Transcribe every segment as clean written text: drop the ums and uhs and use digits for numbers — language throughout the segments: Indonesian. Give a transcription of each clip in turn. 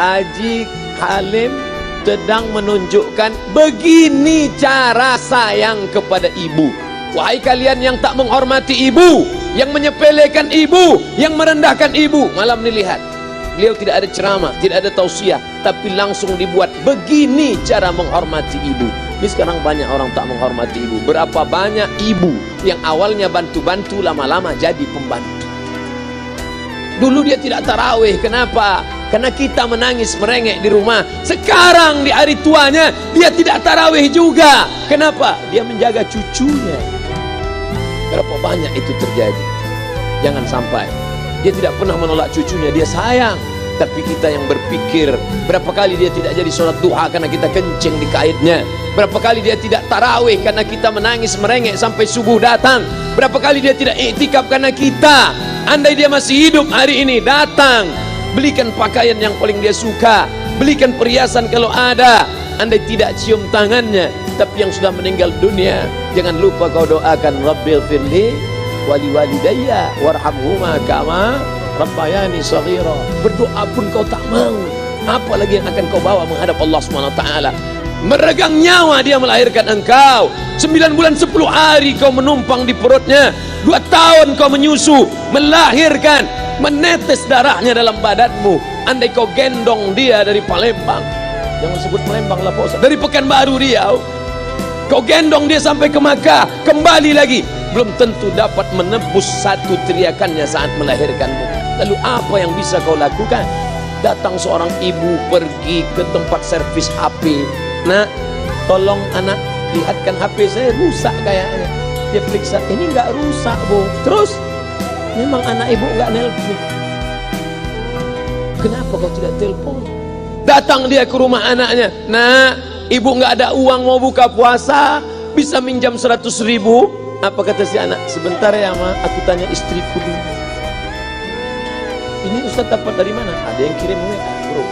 Haji Halim sedang menunjukkan begini cara sayang kepada ibu. Wahai kalian yang tak menghormati ibu, yang menyepelekan ibu, yang merendahkan ibu. Malam ini lihat, beliau tidak ada ceramah, tidak ada tausiah, tapi langsung dibuat begini cara menghormati ibu. Ini sekarang banyak orang tak menghormati ibu. Berapa banyak ibu yang awalnya bantu-bantu, lama-lama jadi pembantu. Dulu dia tidak tarawih, kenapa? Karena kita menangis merengek di rumah. Sekarang di hari tuanya dia tidak tarawih juga. Kenapa? Dia menjaga cucunya. Berapa banyak itu terjadi. Jangan sampai. Dia tidak pernah menolak cucunya, dia sayang. Tapi kita yang berpikir, berapa kali dia tidak jadi sholat duha karena kita kencing di kaitnya. Berapa kali dia tidak tarawih karena kita menangis merengek sampai subuh datang. Berapa kali dia tidak iktikaf karena kita, andai dia masih hidup hari ini, datang, belikan pakaian yang paling dia suka, belikan perhiasan kalau ada. Andai tidak cium tangannya. Tapi yang sudah meninggal dunia, jangan lupa kau doakan, Rabbil firli wali walidayya warhamhuma kama rabbayani shaghira. Berdoa pun kau tak mau, apalagi yang akan kau bawa menghadap Allah SWT. Meregang nyawa dia melahirkan engkau. 9 bulan 10 hari kau menumpang di perutnya. 2 tahun kau menyusu, melahirkan, menetes darahnya dalam badanmu. Andai kau gendong dia dari Palembang, jangan sebut Palembang lah Pak Ustaz, dari Pekanbaru Riau, kau gendong dia sampai ke Makkah, kembali lagi, belum tentu dapat menebus satu teriakannya saat melahirkanmu. Lalu apa yang bisa kau lakukan? Datang seorang ibu pergi ke tempat servis HP. Nak, tolong anak lihatkan HP saya rusak kayaknya. Dia periksa, ini enggak rusak Bu. Terus, memang anak ibu enggak nelpon. Kenapa kau tidak telepon? Datang dia ke rumah anaknya. Nak, ibu enggak ada uang mau buka puasa, bisa minjam 100.000? Apa kata si anak? Sebentar ya Ma, aku tanya istriku dulu. Ini Ustaz dapat dari mana? Ada yang kirim WA, bro.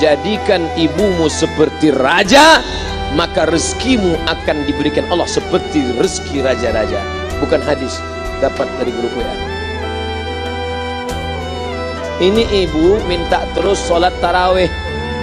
Jadikan ibumu seperti raja, maka rezekimu akan diberikan Allah seperti rezeki raja-raja. Bukan hadis, dapat dari grup WA. Ini ibu minta terus sholat tarawih,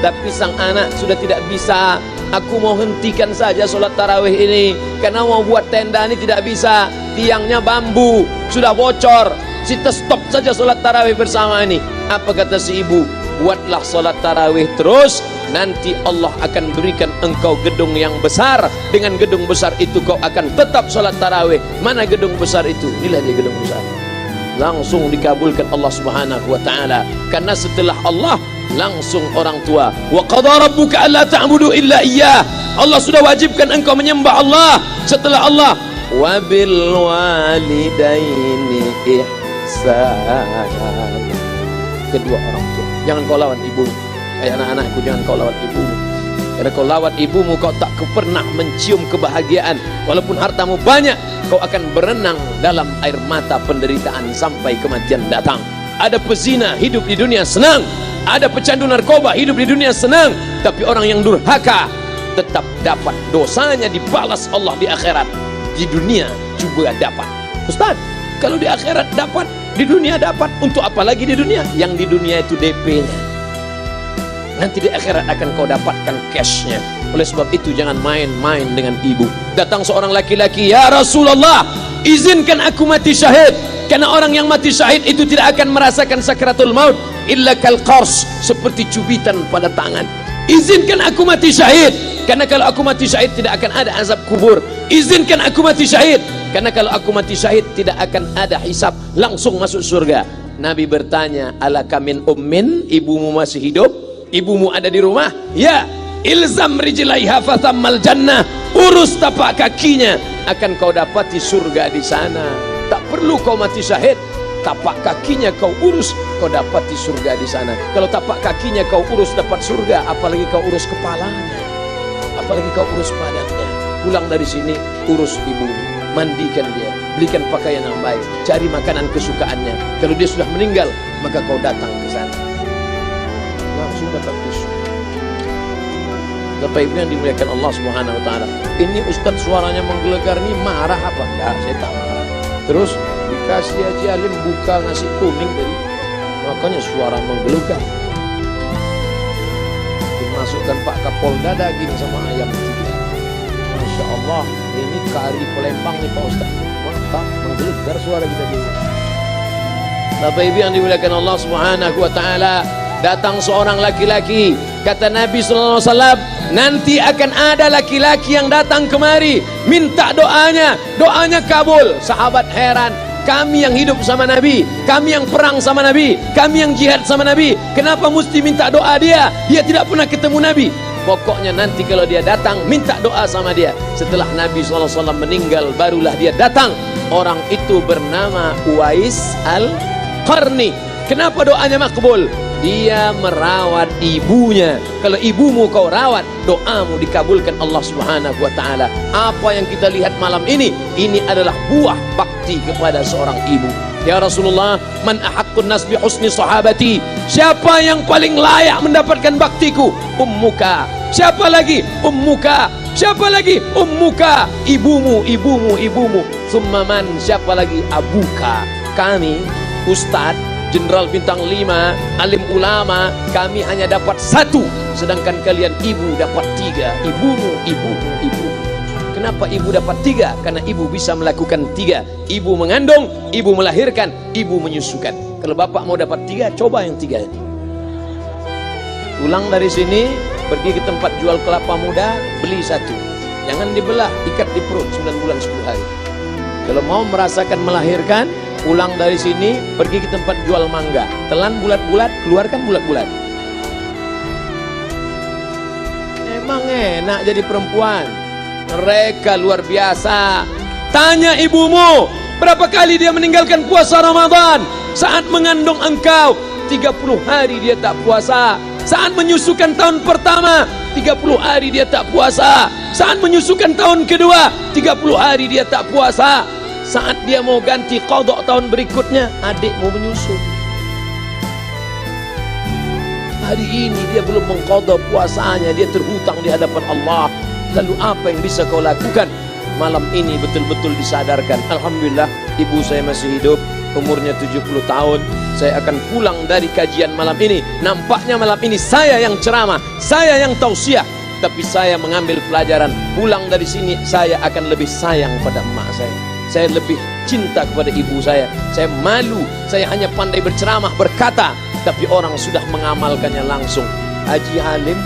tapi sang anak sudah tidak bisa. Aku mau hentikan saja sholat tarawih ini, karena mau buat tenda ini tidak bisa. Tiangnya bambu, sudah bocor. Kita stop saja sholat tarawih bersama ini. Apa kata si ibu? Buatlah sholat tarawih terus, nanti Allah akan berikan engkau gedung yang besar. Dengan gedung besar itu kau akan tetap sholat tarawih. Mana gedung besar itu? Inilah dia gedung besar. Langsung dikabulkan Allah Subhanahu wa ta'ala. Karena setelah Allah langsung orang tua. Wa qadha rabbuka alla ta'budu illa iyyah. Allah sudah wajibkan engkau menyembah Allah. Setelah Allah, wa bil walidaini ihsan. Kedua orang tua. Jangan kau lawan ibumu. Anak-anakku, jangan kau lawan ibumu. Karena kau lawan ibumu, kau tak pernah mencium kebahagiaan. Walaupun hartamu banyak, kau akan berenang dalam air mata penderitaan sampai kematian datang. Ada pezina hidup di dunia senang, ada pecandu narkoba hidup di dunia senang, tapi orang yang durhaka tetap dapat dosanya dibalas Allah di akhirat. Di dunia juga dapat. Ustaz, kalau di akhirat dapat, di dunia dapat, untuk apa lagi di dunia? Yang di dunia itu DP-nya. Nanti di akhirat akan kau dapatkan cash-nya. Oleh sebab itu jangan main-main dengan ibu. Datang seorang laki-laki, ya Rasulullah, izinkan aku mati syahid. Karena orang yang mati syahid itu tidak akan merasakan sakratul maut illa kal qars, seperti cubitan pada tangan. Izinkan aku mati syahid, karena kalau aku mati syahid tidak akan ada azab kubur. Izinkan aku mati syahid, karena kalau aku mati syahid tidak akan ada hisab, langsung masuk surga. Nabi bertanya, alaka min ummin, ibumu masih hidup? Ibumu ada di rumah? Ya. Ilzam rijlaiha fathammal jannah, urus tapak kakinya, akan kau dapati surga di sana. Tak perlu kau mati syahid, tapak kakinya kau urus, kau dapati surga di sana. Kalau tapak kakinya kau urus dapat surga, apalagi kau urus kepalanya, apalagi kau urus badannya. Pulang dari sini, urus ibumu, mandikan dia, belikan pakaian yang baik, cari makanan kesukaannya. Kalau dia sudah meninggal, maka kau datang ke sana, langsung dapat tisu. Bapak Ibu yang dimuliakan Allah Subhanahu wa ta'ala, ini Ustadz suaranya menggelegar, ini marah apa? Enggak, saya tak marah. Terus dikasih Haji Alim buka nasi kuning tadi, makanya suara menggelegar. masukkan Pak Kapolda daging sama ayam juga. Masya Allah, ini kari Palembang nih Pak Ustaz. Mantap, menggelegar suara kita juga. Bapak Ibu yang dimuliakan Allah Subhanahu wa taala, datang seorang laki-laki, kata Nabi sallallahu alaihi wasallam, nanti akan ada laki-laki yang datang kemari minta doanya, doanya kabul. Sahabat heran, kami yang hidup sama Nabi, kami yang perang sama Nabi, kami yang jihad sama Nabi, kenapa mesti minta doa dia? Dia tidak pernah ketemu Nabi. Pokoknya nanti kalau dia datang, minta doa sama dia. Setelah Nabi SAW meninggal, barulah dia datang. Orang itu bernama Uwais Al-Qarni. Kenapa doanya makbul? Dia merawat ibunya. Kalau ibumu kau rawat, doamu dikabulkan Allah Subhanahu wa taala. Apa yang kita lihat malam ini adalah buah bakti kepada seorang ibu. Ya Rasulullah, man ahaqqun nas bi husni sahabati? Siapa yang paling layak mendapatkan baktiku? Ummuka. Siapa lagi? Ummuka. Siapa lagi? Ummuka. Ibumu, ibumu, ibumu. Summa man? Siapa lagi? Abuka. Kami, Ustadz Jenderal Bintang 5, alim ulama, kami hanya dapat 1, sedangkan kalian ibu dapat 3. Ibumu, ibumu, ibumu. Kenapa ibu dapat 3? Karena ibu bisa melakukan 3. Ibu mengandung, ibu melahirkan, ibu menyusukan. Kalau bapak mau dapat 3, coba yang 3 ini. Pulang dari sini, pergi ke tempat jual kelapa muda, beli 1. Jangan dibelah, ikat di perut 9 bulan 10 hari. Kalau mau merasakan melahirkan, pulang dari sini, pergi ke tempat jual mangga, telan bulat-bulat, keluarkan bulat-bulat. Emang enak jadi perempuan. Mereka luar biasa. Tanya ibumu, berapa kali dia meninggalkan puasa Ramadan? Saat mengandung engkau, 30 hari dia tak puasa. Saat menyusukan tahun pertama, 30 hari dia tak puasa. Saat menyusukan tahun kedua, 30 hari dia tak puasa. Saat dia mau ganti qadha tahun berikutnya, adik mau menyusu. Hari ini dia belum mengqadha puasanya, dia terhutang di hadapan Allah. Lalu apa yang bisa kau lakukan? Malam ini betul-betul disadarkan. Alhamdulillah, ibu saya masih hidup, umurnya 70 tahun. Saya akan pulang dari kajian malam ini. Nampaknya malam ini saya yang ceramah, saya yang tausiah, tapi saya mengambil pelajaran. Pulang dari sini saya akan lebih sayang pada emak saya. Saya lebih cinta kepada ibu saya. Saya malu, saya hanya pandai berceramah, berkata, tapi orang sudah mengamalkannya langsung. Haji Halim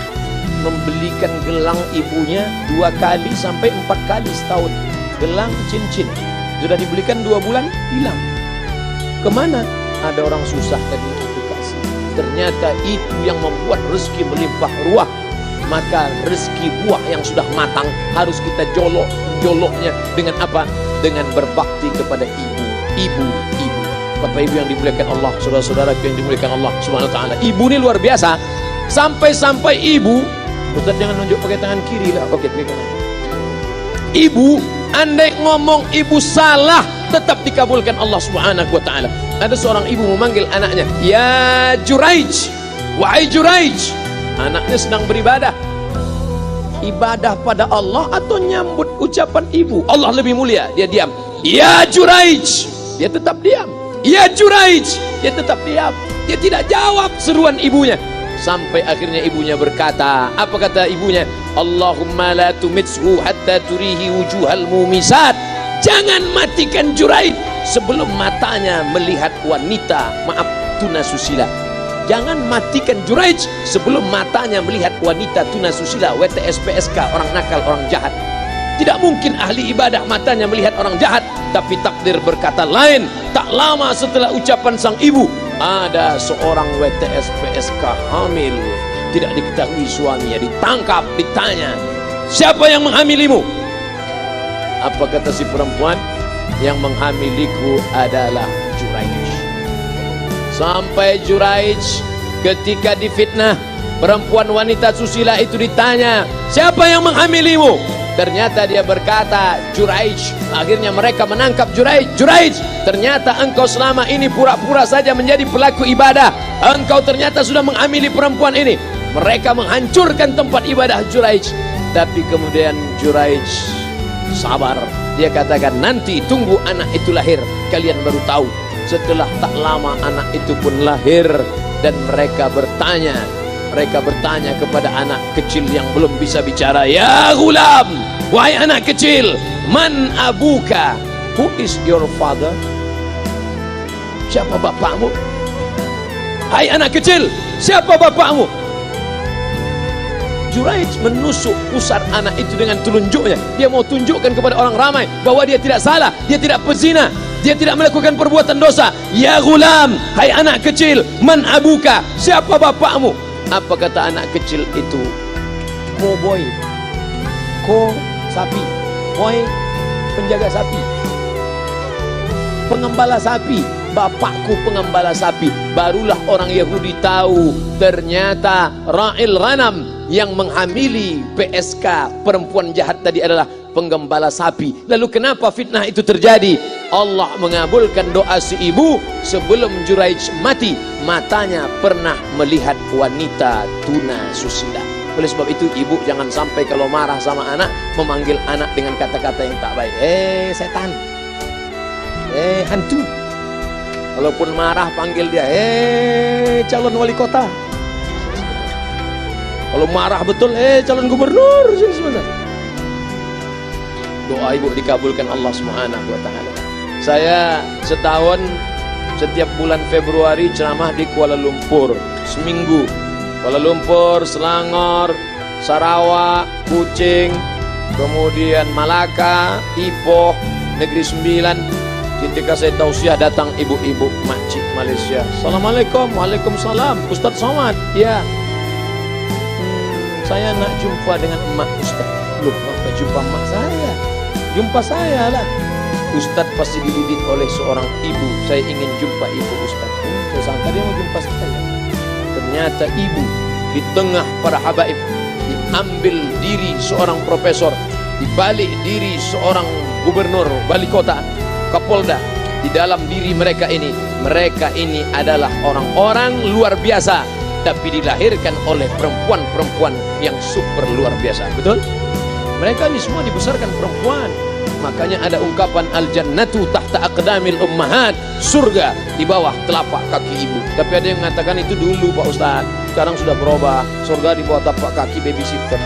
membelikan gelang ibunya 2 kali sampai 4 kali setahun. Gelang cincin sudah dibelikan 2 bulan, hilang. Kemana? Ada orang susah tadi itu kasih. Ternyata itu yang membuat rezeki melimpah ruah. Maka rezeki buah yang sudah matang harus kita joloknya dengan apa? Dengan berbakti kepada ibu. Bapak Ibu yang dimuliakan Allah, saudara-saudara yang dimuliakan Allah Subhanahu wa taala. Ibu ini luar biasa. Sampai ibu, Ustaz jangan nunjuk pakai tangan kiri lah. Oke, pakai kanan. Ibu, andai ngomong ibu salah, tetap dikabulkan Allah Subhanahu wa taala. Ada seorang ibu memanggil anaknya, "Ya Juraij, wahai Juraij." Anaknya sedang beribadah. Ibadah pada Allah atau nyambut ucapan ibu? Allah lebih mulia, dia diam. "Ya Juraij," dia tetap diam. "Ya Juraij," dia tetap diam. Dia tidak jawab seruan ibunya. Sampai akhirnya ibunya berkata, apa kata ibunya? "Allahumma la tumithu hatta turihi wujuhal mumisat." Jangan matikan Juraij sebelum matanya melihat wanita, maaf, tunasusila. Jangan matikan Juraij sebelum matanya melihat wanita tunasusila, WTS PSK, orang nakal, orang jahat. Tidak mungkin ahli ibadah matanya melihat orang jahat, tapi takdir berkata lain. Tak lama setelah ucapan sang ibu, ada seorang WTS PSK hamil, tidak diketahui suaminya, ditangkap, ditanya, "Siapa yang menghamilimu?" Apa kata si perempuan? "Yang menghamiliku adalah Juraij." Sampai Juraij ketika difitnah, perempuan wanita susila itu ditanya, "Siapa yang menghamilimu?" Ternyata dia berkata, "Juraij." Akhirnya mereka menangkap Juraij. "Juraij, ternyata engkau selama ini pura-pura saja menjadi pelaku ibadah. Engkau ternyata sudah menghamili perempuan ini." Mereka menghancurkan tempat ibadah Juraij. Tapi kemudian Juraij sabar. Dia katakan, "Nanti tunggu anak itu lahir, kalian baru tahu." Setelah tak lama anak itu pun lahir, dan mereka bertanya, Mereka bertanya kepada anak kecil yang belum bisa bicara, "Ya gulam, wahai anak kecil, man abuka? Who is your father?" Siapa bapakmu? Hai anak kecil, siapa bapakmu? Juraij menusuk pusar anak itu dengan telunjuknya. Dia mau tunjukkan kepada orang ramai bahwa dia tidak salah, dia tidak pezina, dia tidak melakukan perbuatan dosa. Ya gulam, hai anak kecil, man abuka? Siapa bapakmu? Apa kata anak kecil itu? Ko boy, ko sapi, boy penjaga sapi, pengembala sapi. Bapakku pengembala sapi. Barulah orang Yahudi tahu ternyata ra'il ghanam yang menghamili PSK perempuan jahat tadi adalah penggembala sapi. Lalu kenapa fitnah itu terjadi? Allah mengabulkan doa si ibu sebelum Juraij mati. Matanya pernah melihat wanita tuna susila. Oleh sebab itu ibu jangan sampai kalau marah sama anak memanggil anak dengan kata-kata yang tak baik. Setan, hantu. Walaupun marah panggil dia, calon wali kota. Kalau marah betul, calon gubernur. Sini sebentar. Doa ibu dikabulkan Allah Subhanahu wa taala. Saya setahun setiap bulan Februari ceramah di Kuala Lumpur seminggu. Kuala Lumpur, Selangor, Sarawak, Kuching, kemudian Malaka, Ipoh, Negeri Sembilan. Ketika saya tausiah datang ibu-ibu makcik Malaysia. Assalamualaikum. Waalaikumsalam. Ustaz Somad. Ya. Saya nak jumpa dengan emak Ustaz. Loh, apa jumpa emak saya? Jumpa saya lah. Ustaz pasti dididik oleh seorang ibu. Saya ingin jumpa ibu Ustaz. Saya sangka dia mau jumpa saya. Ternyata ibu di tengah para habaib, diambil diri seorang profesor, dibalik diri seorang gubernur, wali kota, Kapolda. Di dalam diri mereka ini adalah orang-orang luar biasa, tapi dilahirkan oleh perempuan-perempuan yang super luar biasa. Betul? Mereka ini semua dibesarkan perempuan. Makanya ada ungkapan al-jannatu tahta aqdamil ummahat, surga di bawah telapak kaki ibu. Tapi ada yang mengatakan itu dulu Pak Ustaz, sekarang sudah berubah, surga di bawah telapak kaki babysitter.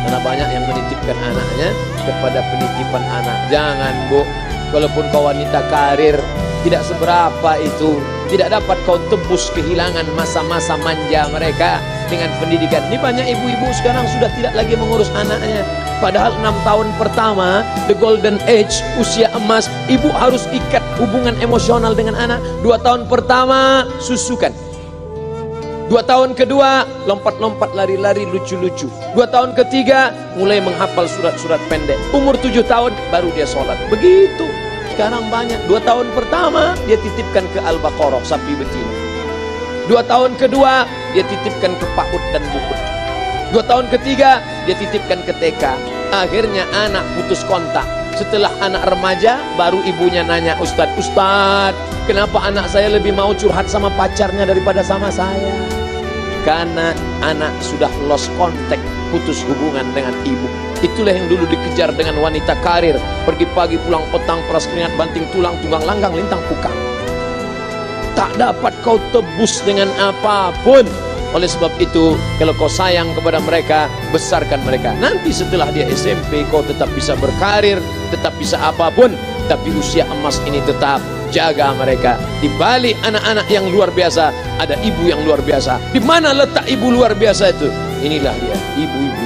Karena banyak yang menitipkan anaknya kepada penitipan anak. Jangan Bu, walaupun kau wanita karir, tidak seberapa itu. Tidak dapat kau tebus kehilangan masa-masa manja mereka dengan pendidikan. Ini banyak ibu-ibu sekarang sudah tidak lagi mengurus anaknya. Padahal 6 tahun pertama, the golden age, usia emas, ibu harus ikat hubungan emosional dengan anak. 2 tahun pertama, susukan. 2 tahun kedua, lompat-lompat, lari-lari, lucu-lucu. 2 tahun ketiga, mulai menghafal surat-surat pendek. Umur 7 tahun, baru dia sholat. Begitu. Sekarang banyak. 2 tahun pertama, dia titipkan ke Al-Baqarah, sapi betina. 2 tahun kedua, dia titipkan ke PAUD dan BUKUD. 2 tahun ketiga, dia titipkan ke TK. Akhirnya anak putus kontak. Setelah anak remaja, baru ibunya nanya, Ustadz, kenapa anak saya lebih mau curhat sama pacarnya daripada sama saya? Karena anak sudah lost contact, putus hubungan dengan ibu. Itulah yang dulu dikejar dengan wanita karir. Pergi pagi, pulang petang, peras keringat, banting tulang, tunggang langgang, lintang pukang. Tak dapat kau tebus dengan apapun. Oleh sebab itu, kalau kau sayang kepada mereka, besarkan mereka. Nanti setelah dia SMP, kau tetap bisa berkarir, tetap bisa apapun. Tapi usia emas ini tetap jaga mereka. Di balik anak-anak yang luar biasa, ada ibu yang luar biasa. Di mana letak ibu luar biasa itu? Inilah dia, ibu-ibu.